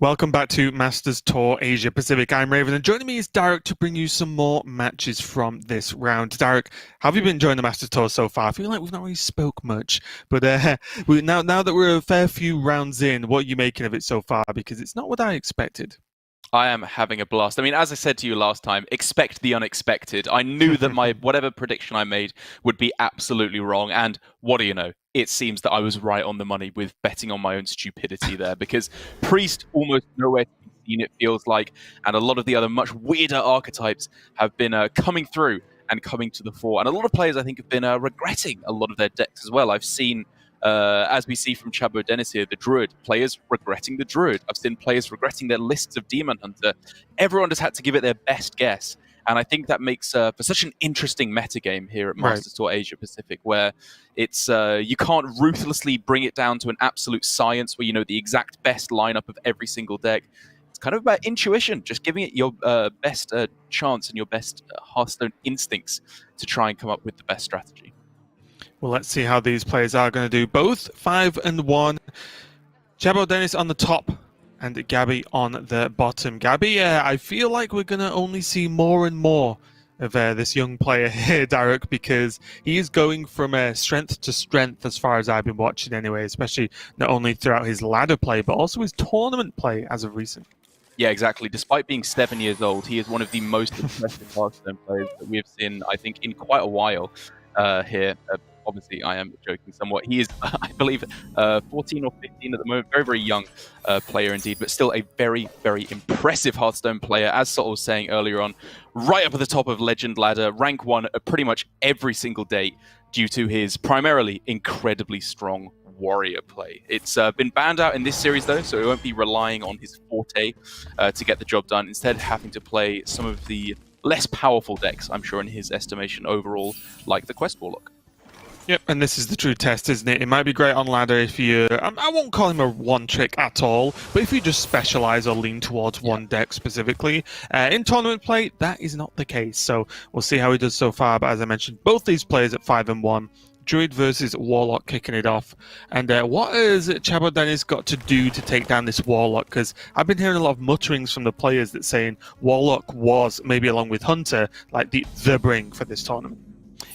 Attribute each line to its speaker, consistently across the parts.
Speaker 1: Welcome back to Masters Tour Asia Pacific. I'm Raven, and joining me is Derek to bring you some more matches from this round. Derek, how have you been enjoying the Masters Tour so far? I feel like we've not really spoke much, but now that we're a fair few rounds in, what are you making of it so far? Because it's not what I expected.
Speaker 2: I am having a blast. I mean, as I said to you last time, expect the unexpected. I knew that my whatever prediction I made would be absolutely wrong. And what do you know? It seems that I was right on the money with betting on my own stupidity there, because Priest almost nowhere to be seen, it feels like. And a lot of the other much weirder archetypes have been coming through and coming to the fore. And a lot of players, I think, have been regretting a lot of their decks as well. I've seen as we see from ChaboDennis here, the Druid, players regretting the Druid. I've seen players regretting their lists of Demon Hunter. Everyone just had to give it their best guess. And I think that makes for such an interesting metagame here at Masters Tour Asia Pacific, where it's you can't ruthlessly bring it down to an absolute science where you know the exact best lineup of every single deck. It's kind of about intuition, just giving it your best chance and your best Hearthstone instincts to try and come up with the best strategy.
Speaker 1: Well, let's see how these players are going to do. Both 5-1. ChaboDennis on the top and Gaby on the bottom. Gaby, I feel like we're going to only see more and more of this young player here, Derek, because he is going from strength to strength as far as I've been watching anyway, especially not only throughout his ladder play, but also his tournament play as of recent.
Speaker 2: Yeah, exactly. Despite being 7 years old, he is one of the most impressive Hearthstone players that we have seen, I think, in quite a while here. Obviously, I am joking somewhat. He is, I believe, 14 or 15 at the moment. Very, very young player indeed, but still a very, very impressive Hearthstone player. As Sottle was saying earlier on, right up at the top of Legend Ladder, rank 1 at pretty much every single day due to his primarily incredibly strong warrior play. It's been banned out in this series, though, so he won't be relying on his forte to get the job done. Instead, having to play some of the less powerful decks, I'm sure, in his estimation overall, like the Quest Warlock.
Speaker 1: Yep, and this is the true test, isn't it? It might be great on ladder if you... I won't call him a one-trick at all, but if you just specialize or lean towards one deck specifically. In tournament play, that is not the case, so we'll see how he does so far. But as I mentioned, both these players at 5-1. Druid versus Warlock kicking it off. And what has ChaboDennis got to do to take down this Warlock? Because I've been hearing a lot of mutterings from the players that saying Warlock was, maybe along with Hunter, like the bring for this tournament.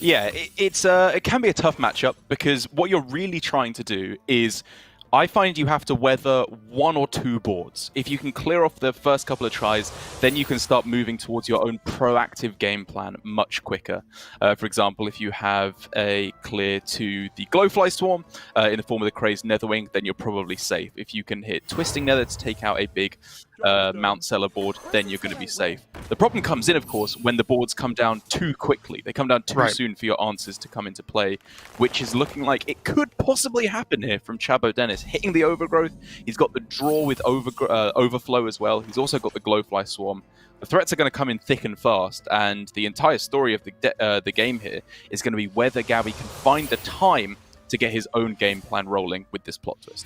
Speaker 2: Yeah, it can be a tough matchup, because what you're really trying to do is, I find you have to weather 1 or 2 boards. If you can clear off the first couple of tries, then you can start moving towards your own proactive game plan much quicker. For example, if you have a clear to the Glowfly Swarm in the form of the Crazed Netherwing, then you're probably safe. If you can hit Twisting Nether to take out a big Mount Seller board, then you're going to be safe. The problem comes in, of course, when the boards come down too quickly. They come down too soon for your answers to come into play, which is looking like it could possibly happen here from ChaboDennis. Hitting the Overgrowth, he's got the draw with Overflow as well. He's also got the Glowfly Swarm. The threats are going to come in thick and fast, and the entire story of the game here is going to be whether Gaby can find the time to get his own game plan rolling with this plot twist.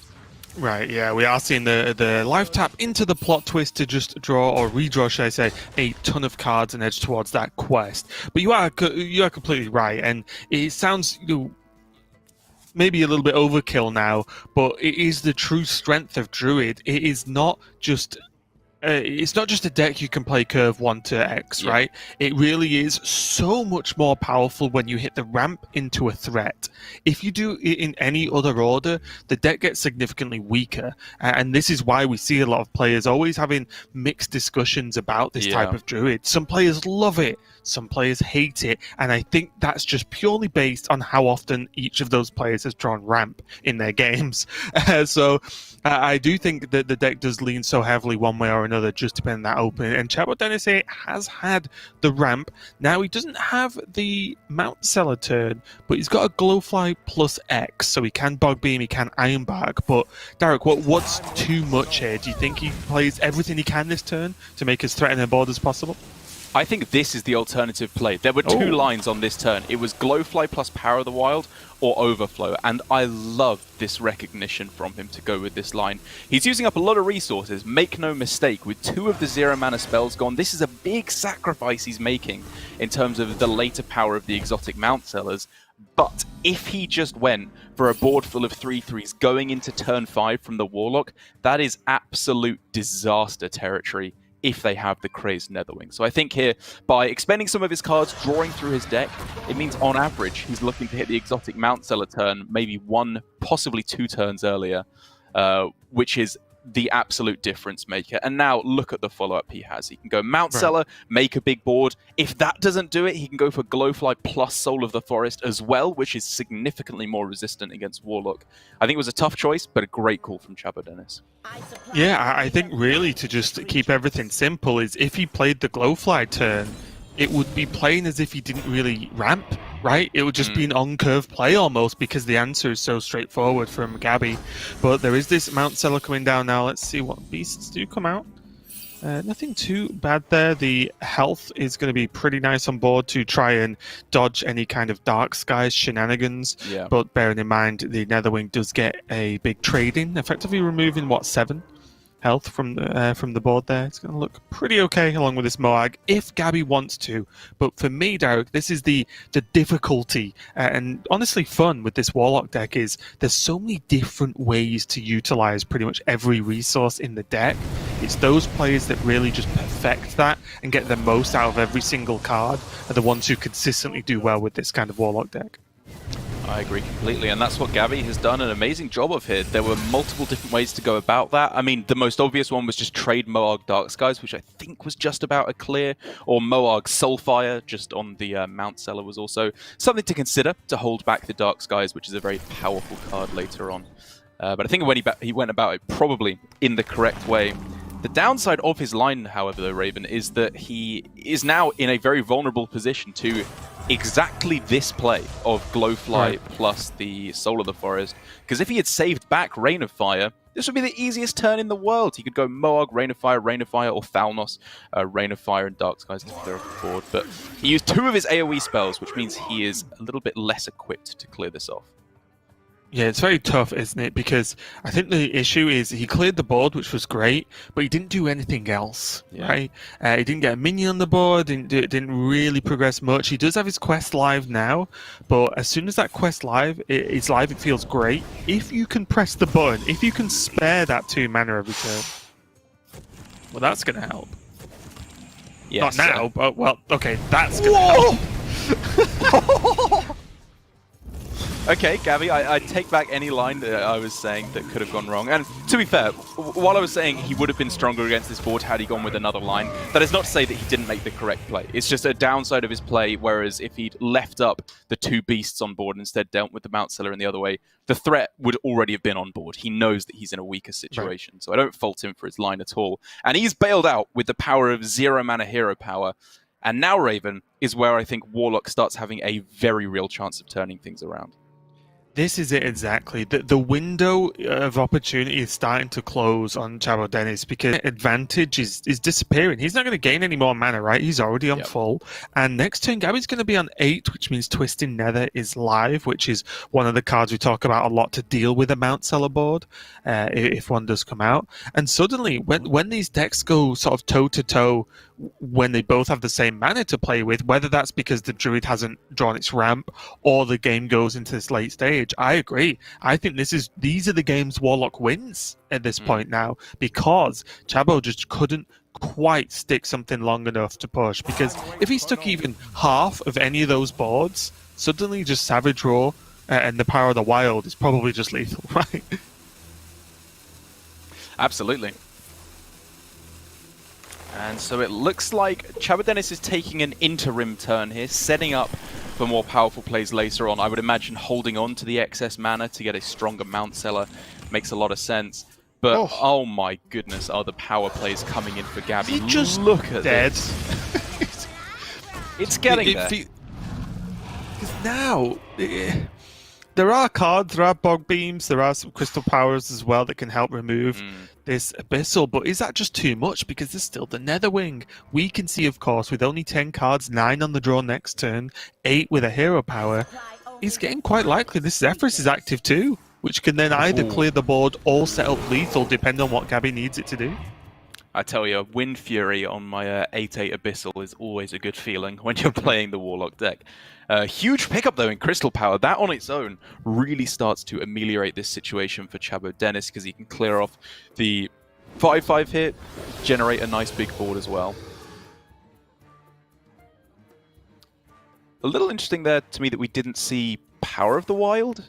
Speaker 1: Right, yeah, we are seeing the life tap into the plot twist to just draw, or redraw, should I say, a ton of cards and edge towards that quest. But you are completely right, and it sounds maybe a little bit overkill now, but it is the true strength of Druid. It is not just... it's not just a deck you can play curve 1 to X, right? It really is so much more powerful when you hit the ramp into a threat. If you do it in any other order, the deck gets significantly weaker. And this is why we see a lot of players always having mixed discussions about this type of Druid. Some players love it, some players hate it, and I think that's just purely based on how often each of those players has drawn ramp in their games. So I do think that the deck does lean so heavily one way or another, just depending on that opening. And ChaboDennis has had the ramp. Now he doesn't have the Mount Seller turn, but he's got a Glowfly plus X, so he can Bog Beam, he can Ironbark. But Derek, what's too much here? Do you think he plays everything he can this turn to make as threatening a board as possible?
Speaker 2: I think this is the alternative play. There were 2 lines on this turn. It was Glowfly plus Power of the Wild or Overflow, and I love this recognition from him to go with this line. He's using up a lot of resources, make no mistake. With 2 of the 0 mana spells gone, this is a big sacrifice he's making in terms of the later power of the exotic Mount Sellers, But if he just went for a board full of 3/3s going into turn 5 from the Warlock, that is absolute disaster territory if they have the Crazed Netherwing. So I think here, by expending some of his cards, drawing through his deck, it means on average he's looking to hit the exotic Mount Seller turn maybe 1, possibly 2 turns earlier, which is the absolute difference maker. And now look at the follow-up he has. He can go Mount Seller, make a big board. If that doesn't do it, he can go for Glowfly plus Soul of the Forest as well, which is significantly more resistant against Warlock. I think it was a tough choice, but a great call from ChaboDennis.
Speaker 1: Yeah, I think really to just keep everything simple is if he played the Glowfly turn, it would be playing as if he didn't really ramp, right? It would just be an on-curve play almost because the answer is so straightforward from Gaby. But there is this Mount Seller coming down now. Let's see what beasts do come out. Nothing too bad there. The health is going to be pretty nice on board to try and dodge any kind of Dark Skies shenanigans.
Speaker 2: Yeah.
Speaker 1: But bearing in mind, the Netherwing does get a big trade-in, effectively removing, what, 7? Health from the board there. It's going to look pretty okay along with this Moag if Gaby wants to. But for me, Derek, this is the difficulty and honestly fun with this Warlock deck is there's so many different ways to utilize pretty much every resource in the deck. It's those players that really just perfect that and get the most out of every single card are the ones who consistently do well with this kind of Warlock deck.
Speaker 2: I agree completely, and that's what Gaby has done an amazing job of here. There were multiple different ways to go about that. I mean, the most obvious one was just trade Moag Dark Skies, which I think was just about a clear, or Moag Soulfire, just on the Mount Seller was also something to consider to hold back the Dark Skies, which is a very powerful card later on. But I think when he went about it probably in the correct way. The downside of his line, however, though, Raven, is that he is now in a very vulnerable position to exactly this play of Glowfly plus the Soul of the Forest. Because if he had saved back Rain of Fire, this would be the easiest turn in the world. He could go Moag, Rain of Fire, or Thalnos, Rain of Fire and Dark Skies to clear off the board. But he used 2 of his AoE spells, which means he is a little bit less equipped to clear this off.
Speaker 1: Yeah, it's very tough, isn't it? Because I think the issue is he cleared the board, which was great, but he didn't do anything else, right? He didn't get a minion on the board, didn't really progress much. He does have his quest live now, but as soon as that quest is live, it feels great. If you can press the button, if you can spare that 2 mana every turn, well, that's going to help.
Speaker 2: Yes,
Speaker 1: Not now, but, well, okay, that's going to help.
Speaker 2: Okay, Gaby, I take back any line that I was saying that could have gone wrong. And to be fair, while I was saying he would have been stronger against this board had he gone with another line, that is not to say that he didn't make the correct play. It's just a downside of his play, whereas if he'd left up the 2 beasts on board and instead dealt with the Mount Seller in the other way, the threat would already have been on board. He knows that he's in a weaker situation, so I don't fault him for his line at all. And he's bailed out with the power of 0 mana hero power. And now Raven is where I think Warlock starts having a very real chance of turning things around.
Speaker 1: This is it exactly. The window of opportunity is starting to close on ChaboDennis because advantage is disappearing. He's not going to gain any more mana, right? He's already on full. And next turn, Gaby's going to be on 8, which means Twisting Nether is live, which is one of the cards we talk about a lot to deal with a Mount Seller board, if one does come out. And suddenly, when these decks go sort of toe-to-toe, when they both have the same mana to play with, whether that's because the Druid hasn't drawn its ramp or the game goes into this late stage, I agree. I think these are the games Warlock wins at this point now because Chabo just couldn't quite stick something long enough to push, because if he stuck even half of any of those boards, suddenly just Savage Roar and the Power of the Wild is probably just lethal, right?
Speaker 2: Absolutely. And so it looks like ChaboDennis is taking an interim turn here, setting up for more powerful plays later on. I would imagine holding on to the excess mana to get a stronger Mount Seller makes a lot of sense. But oh my goodness, are the power plays coming in for Gaby?
Speaker 1: Just
Speaker 2: look at
Speaker 1: dead.
Speaker 2: this. It's getting there.
Speaker 1: Because now there are cards, there are Bog Beams, there are some Crystal Powers as well that can help remove this Abyssal, but is that just too much? Because there's still the Netherwing. We can see, of course, with only 10 cards, 9 on the draw next turn, 8 with a hero power, it's getting quite likely this Zephyrus is active too, which can then either clear the board or set up lethal, depending on what Gaby needs it to do.
Speaker 2: I tell you, Wind Fury on my 8/8 Abyssal is always a good feeling when you're playing the Warlock deck. Huge pickup though in Crystal Power. That on its own really starts to ameliorate this situation for ChaboDennis because he can clear off the 5/5 hit, generate a nice big board as well. A little interesting there to me that we didn't see Power of the Wild.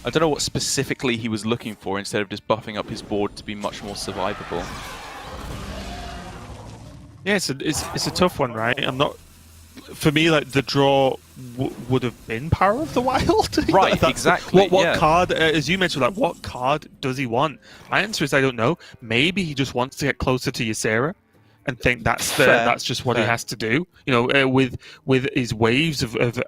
Speaker 2: I don't know what specifically he was looking for instead of just buffing up his board to be much more survivable.
Speaker 1: Yeah, it's a tough one, right? I'm not. For me, like the draw would have been Power of the Wild.
Speaker 2: Right, exactly.
Speaker 1: What card, as you mentioned, like what card does he want? My answer is I don't know. Maybe he just wants to get closer to Ysera and think that's just what he has to do. You know, with his waves of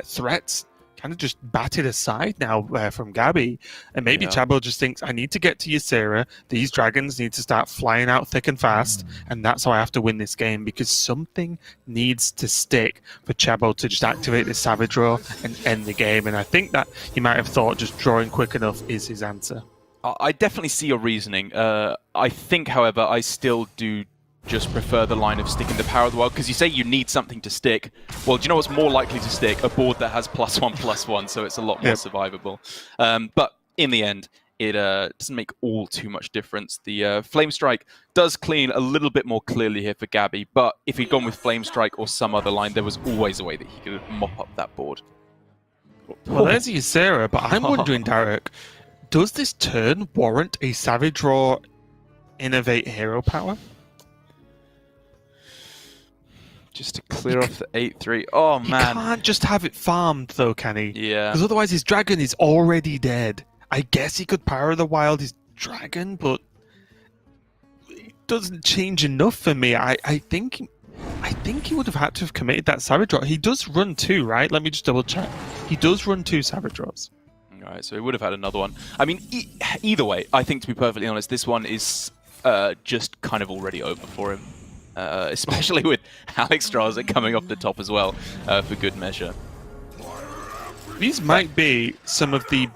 Speaker 1: threats kind of just batted aside now from Gaby, and maybe Chabo just thinks I need to get to Ysera. These dragons need to start flying out thick and fast, and that's how I have to win this game because something needs to stick for Chabo to just activate this Savage Draw and end the game. And I think that he might have thought just drawing quick enough is his answer.
Speaker 2: I definitely see your reasoning. I think, however, I still do just prefer the line of sticking the Power of the Wild, because you say you need something to stick. Well, do you know what's more likely to stick? A board that has +1/+1, so it's a lot more survivable. But in the end, it doesn't make all too much difference. The Flame Strike does clean a little bit more clearly here for Gaby, but if he'd gone with Flame Strike or some other line, there was always a way that he could mop up that board.
Speaker 1: Well, there's Ysera, but I'm wondering, Derek, does this turn warrant a Savage Draw Innovate Hero Power?
Speaker 2: Just to clear off the 8/3. Oh, man.
Speaker 1: He can't just have it farmed, though, can he?
Speaker 2: Yeah.
Speaker 1: Because otherwise his dragon is already dead. I guess he could Power of the Wild his dragon, but it doesn't change enough for me. I think he would have had to have committed that Savage Draw. He does run 2, right? Let me just double check. He does run 2 Savage Draws.
Speaker 2: All right, so he would have had another one. I mean, either way, I think, to be perfectly honest, this one is just kind of already over for him. Especially with Alexstrasza coming off the top as well, for good measure.
Speaker 1: These might be some of the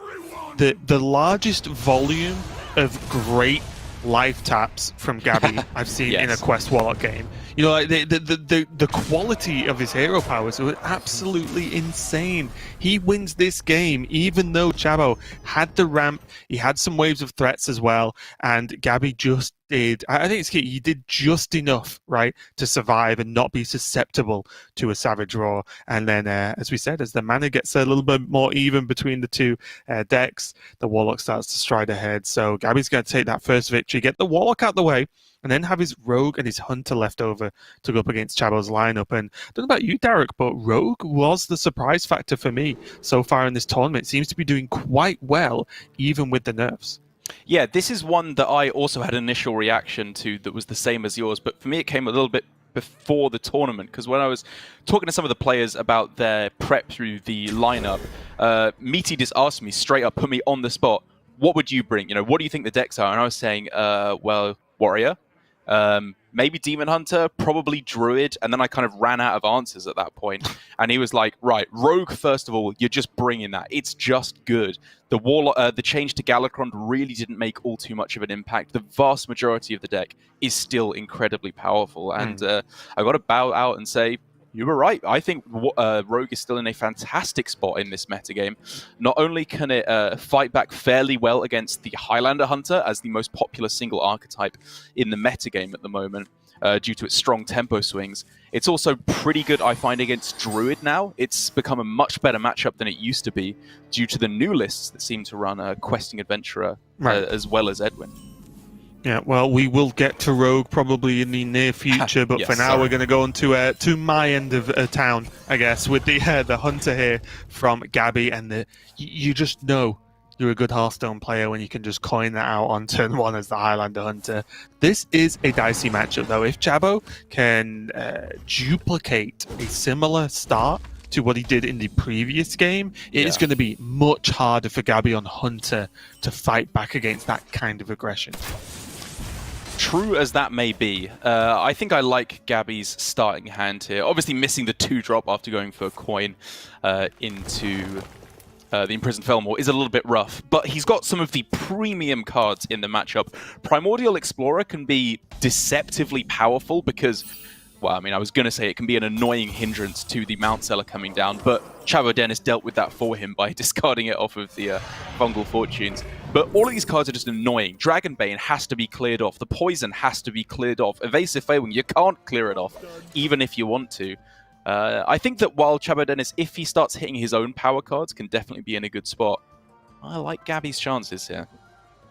Speaker 1: largest volume of great life taps from Gaby I've seen in a Quest Warlock game. You know, like the quality of his hero powers were absolutely insane. He wins this game even though Chabo had the ramp, he had some waves of threats as well, and Gaby just did, I think it's key, he did just enough, right, to survive and not be susceptible to a Savage Roar. And then, as we said, as the mana gets a little bit more even between the two decks, the Warlock starts to stride ahead. So Gaby's going to take that first victory, get the Warlock out the way, and then have his Rogue and his Hunter left over to go up against Chabo's lineup. And I don't know about you, Derek, but Rogue was the surprise factor for me so far in this tournament. It seems to be doing quite well, even with the nerfs.
Speaker 2: Yeah, this is one that I also had an initial reaction to that was the same as yours, but for me it came a little bit before the tournament, because when I was talking to some of the players about their prep through the lineup, Meaty just asked me straight up, put me on the spot, what would you bring? You know, what do you think the decks are? And I was saying, well, Warrior, maybe Demon Hunter, probably Druid, and then I kind of ran out of answers at that point. And he was like, right, Rogue, first of all, you're just bringing that. It's just good. The Warlock, the change to Galakron really didn't make all too much of an impact. The vast majority of the deck is still incredibly powerful. And I got to bow out and say, you were right. I think Rogue is still in a fantastic spot in this metagame. Not only can it fight back fairly well against the Highlander Hunter as the most popular single archetype in the metagame at the moment, due to its strong tempo swings, it's also pretty good, I find, against Druid now. It's become a much better matchup than it used to be due to the new lists that seem to run Questing Adventurer as well as Edwin.
Speaker 1: Yeah, well, we will get to Rogue probably in the near future, but for now we're going to go on to my end of town, I guess, with the Hunter here from Gaby, and you just know you're a good Hearthstone player when you can just coin that out on turn 1 as the Highlander Hunter. This is a dicey matchup, though. If Chabo can duplicate a similar start to what he did in the previous game, it is going to be much harder for Gaby on Hunter to fight back against that kind of aggression.
Speaker 2: True as that may be, I think I like Gaby's starting hand here. Obviously missing the 2-drop after going for a coin into the Imprisoned Felmore, is a little bit rough, but he's got some of the premium cards in the matchup. Primordial Explorer can be deceptively powerful because, well, I mean, I was going to say it can be an annoying hindrance to the Mount Seller coming down, but ChaboDennis dealt with that for him by discarding it off of the Fungal Fortunes. But all of these cards are just annoying. Dragonbane has to be cleared off. The Poison has to be cleared off. Evasive Failwing, you can't clear it off, even if you want to. I think that while ChaboDennis, if he starts hitting his own power cards, can definitely be in a good spot. I like Gaby's chances here.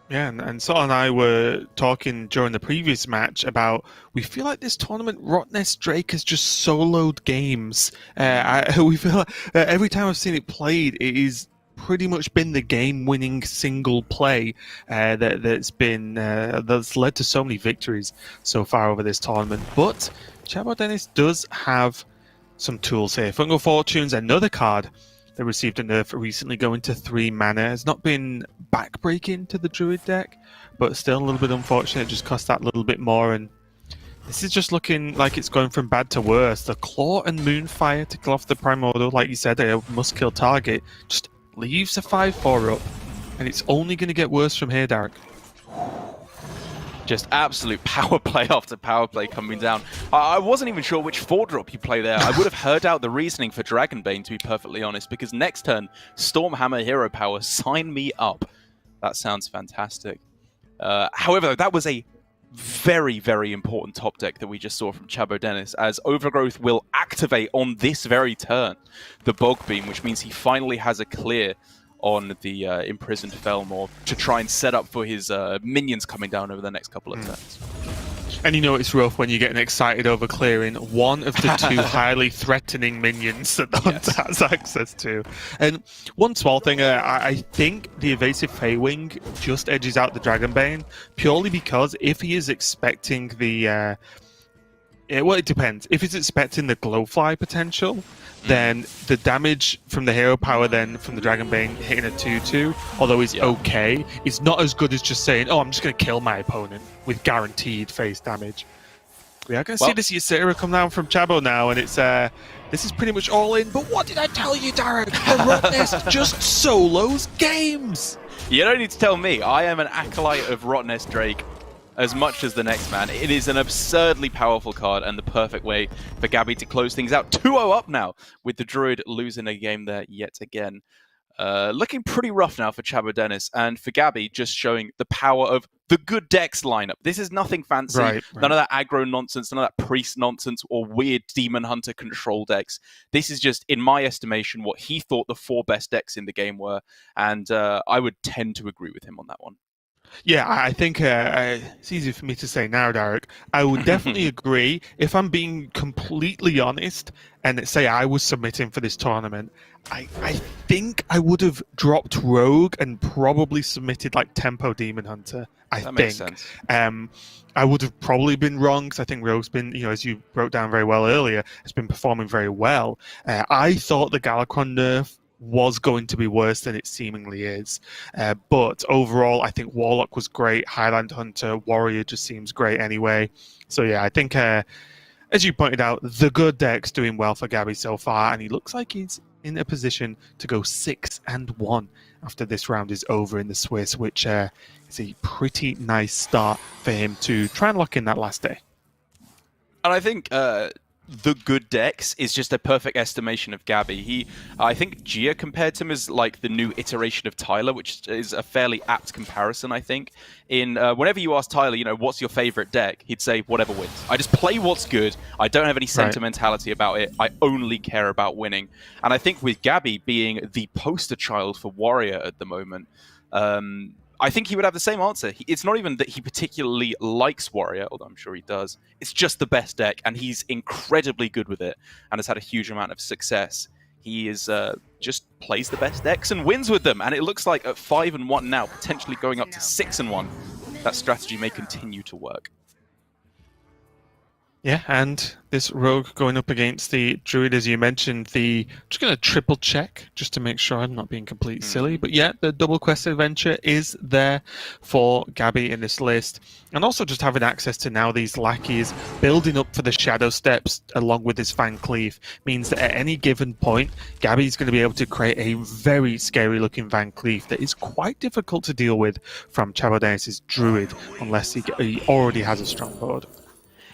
Speaker 1: Yeah, and Sol and I were talking during the previous match about we feel like this tournament, Rottnest Drake has just soloed games. We feel like every time I've seen it played, it is pretty much been the game-winning single play that's led to so many victories so far over this tournament. But ChaboDennis does have some tools here. Fungal Fortunes, another card that received a nerf recently, going to 3 mana. Has not been backbreaking to the Druid deck, but still a little bit unfortunate. It just cost that little bit more, and this is just looking like it's going from bad to worse. The Claw and Moonfire to kill off the Primordial, like you said, a must-kill target, just leaves a 5/4 up, and it's only going to get worse from here, Derek.
Speaker 2: Just absolute power play after power play coming down. I wasn't even sure which 4-drop you play there. I would have heard out the reasoning for Dragonbane, to be perfectly honest, because next turn, Stormhammer Hero Power, sign me up. That sounds fantastic. However, that was a very, very important top deck that we just saw from ChaboDennis, as Overgrowth will activate on this very turn the Bog Beam, which means he finally has a clear on the Imprisoned Felmore to try and set up for his minions coming down over the next couple of turns.
Speaker 1: And you know it's rough when you're getting excited over clearing one of the 2 highly threatening minions that the hunter has access to. And one small thing, I think the Evasive Faywing just edges out the Dragonbane, purely because if he is expecting the... well, it depends. If he's expecting the Glowfly potential, then the damage from the hero power then from the Dragonbane hitting a 2/2, although it's okay, it's not as good as just saying, oh, I'm just going to kill my opponent with guaranteed face damage. We are going to see this Ysera come down from Chabo now, and it's this is pretty much all in. But what did I tell you, Derek? The Rottnest just solos games!
Speaker 2: You don't need to tell me. I am an acolyte of Rottnest Drake as much as the next man. It is an absurdly powerful card and the perfect way for Gaby to close things out. 2-0 up now, with the Druid losing a game there yet again. Looking pretty rough now for ChaboDennis, and for Gaby just showing the power of the good decks lineup. This is nothing fancy,
Speaker 1: right.
Speaker 2: None of that aggro nonsense, none of that priest nonsense or weird demon hunter control decks. This is just, in my estimation, what he thought the 4 best decks in the game were, and I would tend to agree with him on that one.
Speaker 1: Yeah, I think it's easy for me to say now, Derek. I would definitely agree. If I'm being completely honest, and say I was submitting for this tournament, I think I would have dropped Rogue and probably submitted like Tempo Demon Hunter. That makes sense. I would have probably been wrong, because I think Rogue's been, as you wrote down very well earlier, has been performing very well. I thought the Galakron nerf was going to be worse than it seemingly is. But overall, I think Warlock was great. Highland Hunter, Warrior just seems great anyway. So yeah, I think, as you pointed out, the good deck's doing well for Gaby so far, and he looks like he's in a position to go 6-1 after this round is over in the Swiss, which is a pretty nice start for him to try and lock in that last day.
Speaker 2: And I think the good decks is just a perfect estimation of Gaby. I think Gia compared to him as like the new iteration of Tyler, which is a fairly apt comparison, I think. Whenever you ask Tyler, what's your favorite deck, he'd say whatever wins. I just play what's good. I don't have any sentimentality about it. I only care about winning. And I think with Gaby being the poster child for Warrior at the moment, I think he would have the same answer. It's not even that he particularly likes Warrior, although I'm sure he does. It's just the best deck, and he's incredibly good with it and has had a huge amount of success. He is just plays the best decks and wins with them. And it looks like at 5-1 now, potentially going up to 6-1, that strategy may continue to work.
Speaker 1: Yeah, and this rogue going up against the druid, as you mentioned, just going to triple check just to make sure I'm not being completely silly. But yeah, the double quest adventure is there for Gaby in this list. And also just having access to now these lackeys building up for the shadow steps along with his Van Cleef means that at any given point, Gaby's going to be able to create a very scary looking Van Cleef that is quite difficult to deal with from ChaboDennis' druid unless he already has a strong board.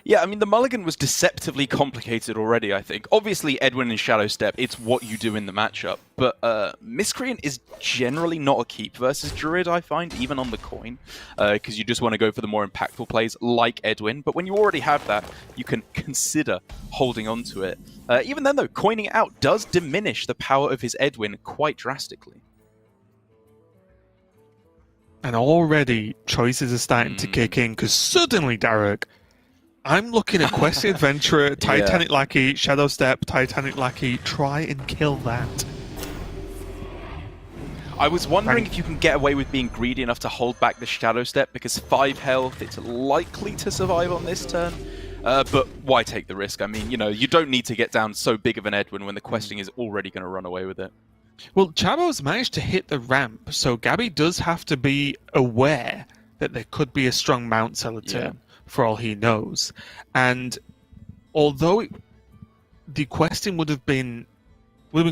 Speaker 2: Yeah, I mean, the mulligan was deceptively complicated already, I think. Obviously, Edwin and Shadow Step, it's what you do in the matchup. But Miscreant is generally not a keep versus Druid, I find, even on the coin. Because you just want to go for the more impactful plays like Edwin. But when you already have that, you can consider holding on to it. Even then, though, coining it out does diminish the power of his Edwin quite drastically.
Speaker 1: And already, choices are starting to kick in, because suddenly, Derek, I'm looking at Quest Adventurer, Titanic Lackey, Shadow Step, Titanic Lackey. Try and kill that.
Speaker 2: I was wondering if you can get away with being greedy enough to hold back the Shadow Step, because 5 health, it's likely to survive on this turn. But why take the risk? I mean, you know, you don't need to get down so big of an Edwin when the questing is already going to run away with it.
Speaker 1: Well, Chabo's managed to hit the ramp, so Gaby does have to be aware that there could be a strong Mount Seller turn. For all he knows. And although the questing would have been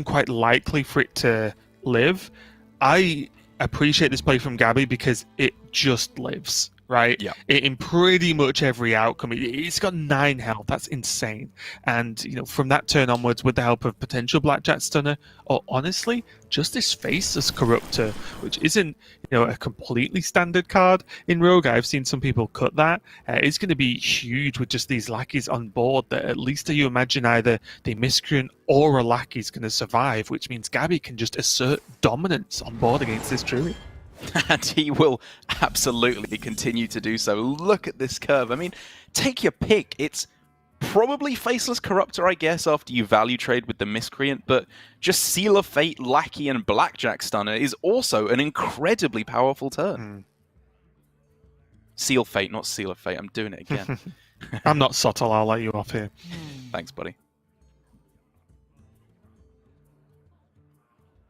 Speaker 1: quite likely for it to live, I appreciate this play from Gaby because it just lives, right?
Speaker 2: Yeah.
Speaker 1: In pretty much every outcome. It's got 9 health. That's insane. And, you know, from that turn onwards, with the help of potential Blackjack Stunner, or honestly, just this Faceless Corruptor, which isn't, you know, a completely standard card in Rogue. I've seen some people cut that. It's going to be huge with just these lackeys on board that at least you imagine either the Miscreant or a lackey is going to survive, which means Gaby can just assert dominance on board against this Druid.
Speaker 2: And he will absolutely continue to do so. Look at this curve. I mean, take your pick. It's probably Faceless Corruptor, I guess, after you value trade with the Miscreant, but just Seal of Fate, Lackey, and Blackjack Stunner is also an incredibly powerful turn. Seal Fate, not Seal of Fate. I'm doing it again.
Speaker 1: I'm not subtle. I'll let you off here.
Speaker 2: Thanks, buddy.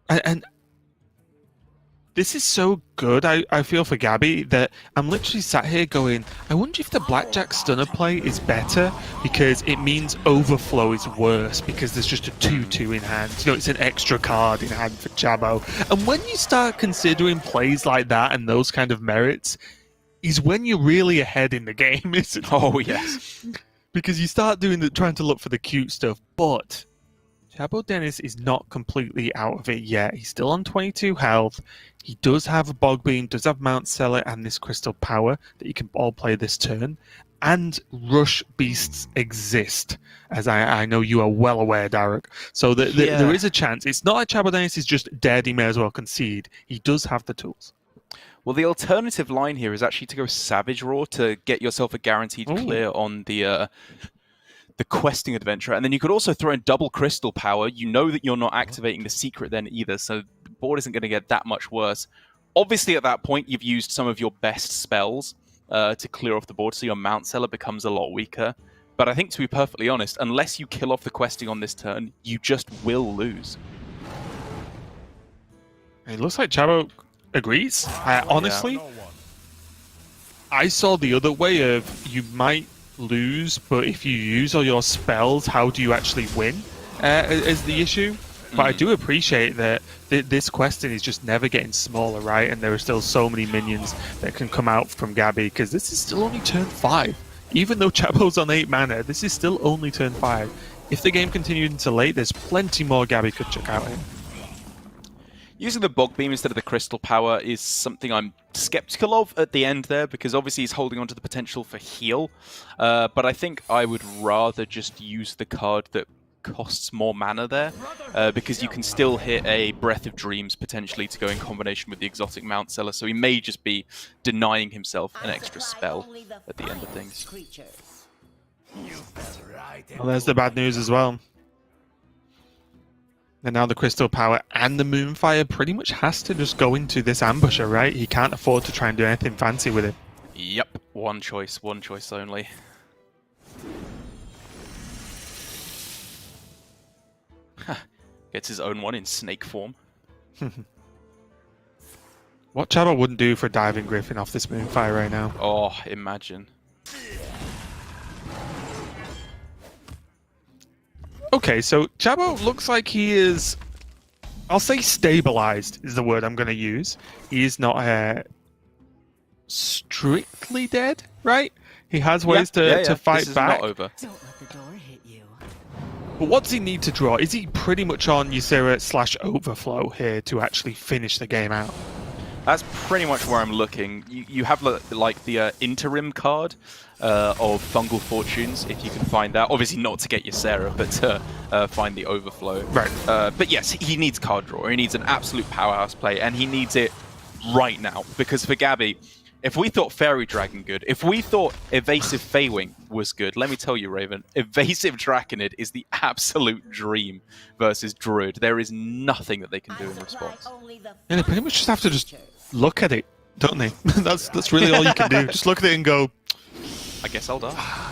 Speaker 1: And this is so good, I feel, for Gaby, that I'm literally sat here going, I wonder if the Blackjack Stunner play is better, because it means Overflow is worse, because there's just a 2-2 in hand. You know, it's an extra card in hand for Chabo. And when you start considering plays like that and those kind of merits, is when you're really ahead in the game, isn't it?
Speaker 2: Oh, yes.
Speaker 1: Because you start trying to look for the cute stuff, but ChaboDennis is not completely out of it yet. He's still on 22 health. He does have a Bog Beam, does have Mount Seller and this Crystal Power that you can all play this turn. And Rush Beasts exist, as I know you are well aware, Derek. So there is a chance. It's not like ChaboDennis is just dead, he may as well concede. He does have the tools.
Speaker 2: Well, the alternative line here is actually to go Savage Roar to get yourself a guaranteed clear on the questing adventure, and then you could also throw in double Crystal Power. You know that you're not activating the secret then either, so the board isn't going to get that much worse. Obviously, at that point, you've used some of your best spells to clear off the board, so your Mount Seller becomes a lot weaker. But I think, to be perfectly honest, unless you kill off the questing on this turn, you just will lose.
Speaker 1: It looks like Chabo agrees. Honestly, I saw the other way of you might lose, but if you use all your spells, how do you actually win is the issue. But I do appreciate that this question is just never getting smaller, right? And there are still so many minions that can come out from Gaby, because this is still only turn 5. Even though Chabo's on 8 mana, this is still only turn 5. If the game continued into late, there's plenty more Gaby could check out here.
Speaker 2: Using the Bog Beam instead of the Crystal Power is something I'm skeptical of at the end there, because obviously he's holding on to the potential for heal. But I think I would rather just use the card that costs more mana there, because you can still hit a Breath of Dreams potentially to go in combination with the exotic Mount Seller, so he may just be denying himself an extra spell at the end of things.
Speaker 1: Well, there's the bad news as well. And now the Crystal Power and the Moonfire pretty much has to just go into this ambusher, right? He can't afford to try and do anything fancy with it.
Speaker 2: Yep, one choice only. Gets his own one in snake form.
Speaker 1: What Chabo wouldn't do for diving Griffin off this Moonfire right now?
Speaker 2: Oh, imagine.
Speaker 1: Okay, so Chabo looks like he is... I'll say stabilized is the word I'm going to use. He is not strictly dead, right? He has ways to fight
Speaker 2: this is
Speaker 1: back.
Speaker 2: Not over.
Speaker 3: Don't let the door hit you.
Speaker 1: But what does he need to draw? Is he pretty much on Ysera/Overflow here to actually finish the game out?
Speaker 2: That's pretty much where I'm looking. You have like the interim card of Fungal Fortunes, if you can find that. Obviously not to get Ysera, but to find the Overflow.
Speaker 1: Right.
Speaker 2: But yes, he needs card draw. He needs an absolute powerhouse play, and he needs it right now. Because for Gaby, if we thought Fairy Dragon good, if we thought Evasive Feywing was good, let me tell you, Raven, Evasive Draconid is the absolute dream versus Druid. There is nothing that they can do in response.
Speaker 1: And they pretty much just have to just look at it, don't they? that's really all you can do. Just look at it and go,
Speaker 2: I guess I'll die.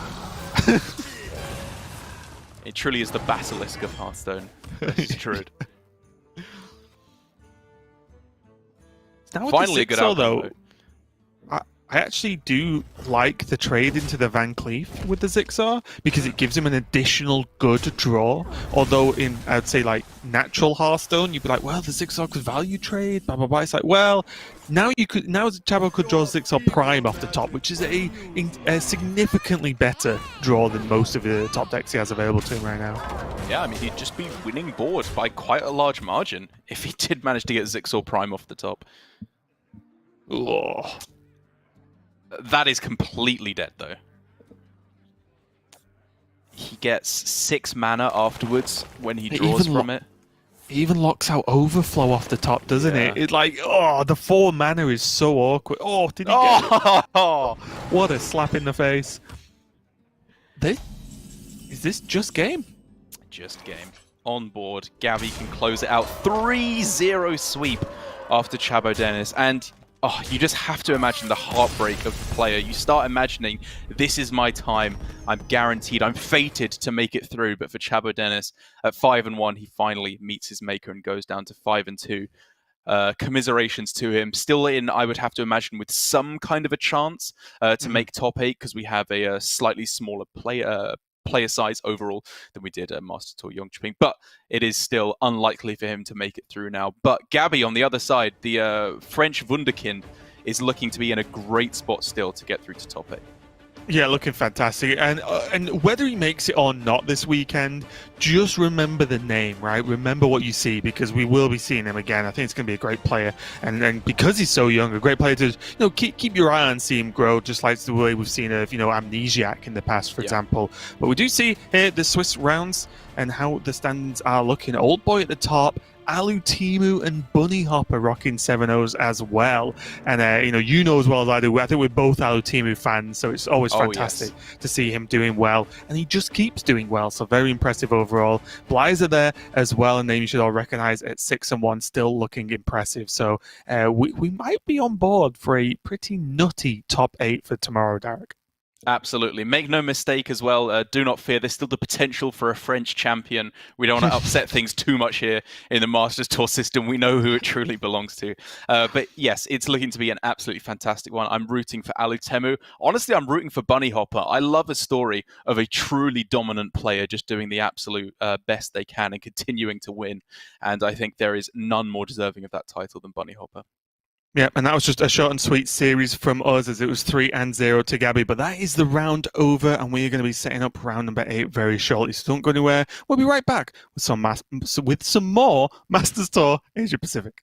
Speaker 2: It truly is the basilisk of Hearthstone. It's Druid. Finally a good outcome, though.
Speaker 1: I actually do like the trade into the Van Cleef with the Zixar because it gives him an additional good draw. Although in, I'd say, like natural Hearthstone, you'd be like, well, the Zixar could value trade, blah blah blah. It's like, well, now Chabo could draw Zixar Prime off the top, which is a significantly better draw than most of the top decks he has available to him right now.
Speaker 2: Yeah, I mean, he'd just be winning board by quite a large margin if he did manage to get Zixar Prime off the top.
Speaker 1: Oh.
Speaker 2: That is completely dead, though. He gets 6 mana afterwards when he draws from it.
Speaker 1: It even locks out Overflow off the top, doesn't it? It's like, oh, the 4 mana is so awkward. Oh, did he get it? What a slap in the face. Is this just game?
Speaker 2: Just game. On board, Gaby can close it out. 3-0 sweep after ChaboDennis. And oh, you just have to imagine the heartbreak of the player. You start imagining, this is my time. I'm guaranteed. I'm fated to make it through. But for ChaboDennis, at 5-1, he finally meets his maker and goes down to 5-2. Commiserations to him. Still in, I would have to imagine, with some kind of a chance to make top 8, because we have a slightly smaller player size overall than we did at Master Tour Yongchiping, but it is still unlikely for him to make it through now. But Gaby, on the other side, the French wunderkind, is looking to be in a great spot still to get through to top 8.
Speaker 1: Yeah, looking fantastic. And whether he makes it or not this weekend, just remember the name, right? Remember what you see, because we will be seeing him again. I think it's going to be a great player. And because he's so young, a great player to keep your eye on, see him grow, just like the way we've seen of Amnesiac in the past, for example. But we do see here the Swiss rounds and how the standings are looking. Old Boy at the top, Alutimu and Bunny Hopper rocking 7-0s as well. And, you know as well as I do, I think we're both Alutimu fans, so it's always fantastic to see him doing well. And he just keeps doing well, so very impressive overall. Bly's are there as well, a name you should all recognize at 6-1, still looking impressive. So we might be on board for a pretty nutty top 8 for tomorrow, Derek.
Speaker 2: Absolutely. Make no mistake as well, do not fear, there's still the potential for a French champion. We don't want to upset things too much here in the Masters Tour system. We know who it truly belongs to. But yes, it's looking to be an absolutely fantastic one. I'm rooting for Alutemu. Honestly, I'm rooting for Bunny Hopper. I love a story of a truly dominant player just doing the absolute best they can and continuing to win. And I think there is none more deserving of that title than Bunny Hopper.
Speaker 1: Yeah, and that was just a short and sweet series from us, as it was 3-0 to Gaby. But that is the round over, and we are going to be setting up round number 8 very shortly. So don't go anywhere. We'll be right back with some more Masters Tour Asia Pacific.